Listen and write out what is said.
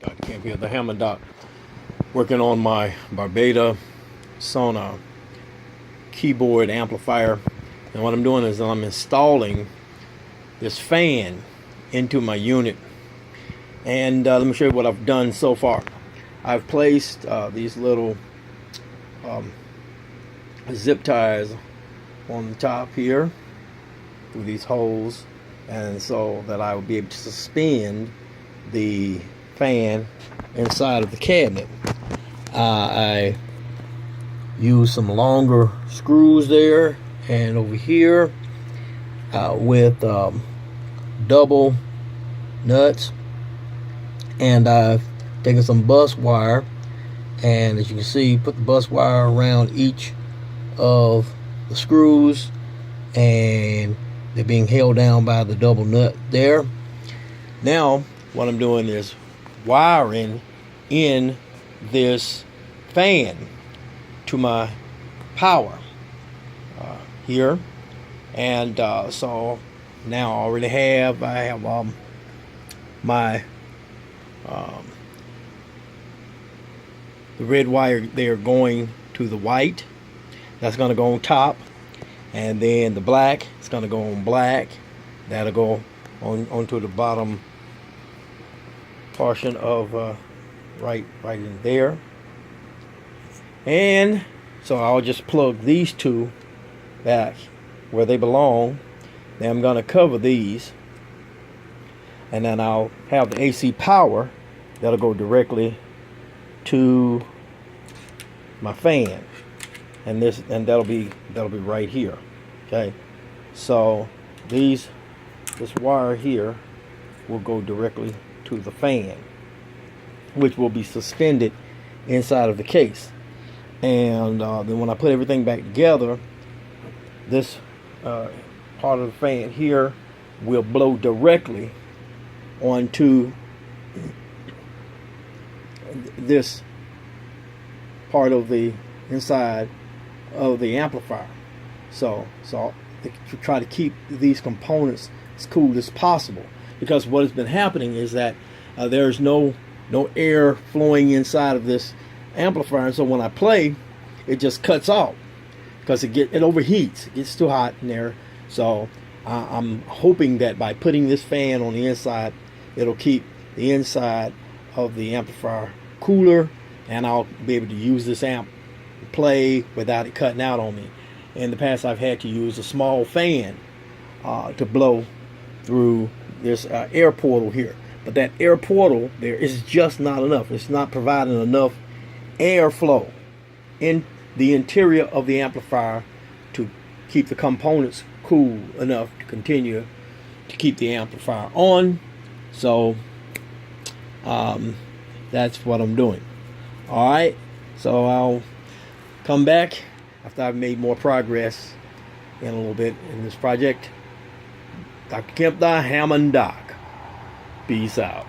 Dr. Kemp here, the Hammer Doc, working on my Barbetta Sona keyboard amplifier. And what I'm doing is I'm installing this fan into my unit. And let me show you what I've done so far. I've placed these little zip ties on the top here through these holes, and so that I will be able to suspend the fan inside of the cabinet. I use some longer screws there and over here with double nuts, and I've taken some bus wire, and as you can see, put the bus wire around each of the screws, and they're being held down by the double nut there. Now what I'm doing is wiring in this fan to my power here, and so now I already have my the red wire there going to the white. That's going to go on top, and then the black is going to go on black. That'll go onto the bottom portion of right in there. And so I'll just plug these two back where they belong. Then I'm going to cover these, and then I'll have the AC power that'll go directly to my fan, and that'll be right here. Okay, so this wire here will go directly to the fan, which will be suspended inside of the case. And then when I put everything back together, this part of the fan here will blow directly onto this part of the inside of the amplifier. So to try to keep these components as cool as possible, because what has been happening is that there's no air flowing inside of this amplifier, and so when I play, it just cuts off because it overheats. It gets too hot in there. So I'm hoping that by putting this fan on the inside, it'll keep the inside of the amplifier cooler, and I'll be able to use this amp to play without it cutting out on me. In the past, I've had to use a small fan to blow through this air portal here, but that air portal there is just not enough. It's not providing enough airflow in the interior of the amplifier to keep the components cool enough to continue to keep the amplifier on. So that's what I'm doing. Alright, so I'll come back after I've made more progress in a little bit in this project. Dr. Kemp, the Hammond Doc. Peace out.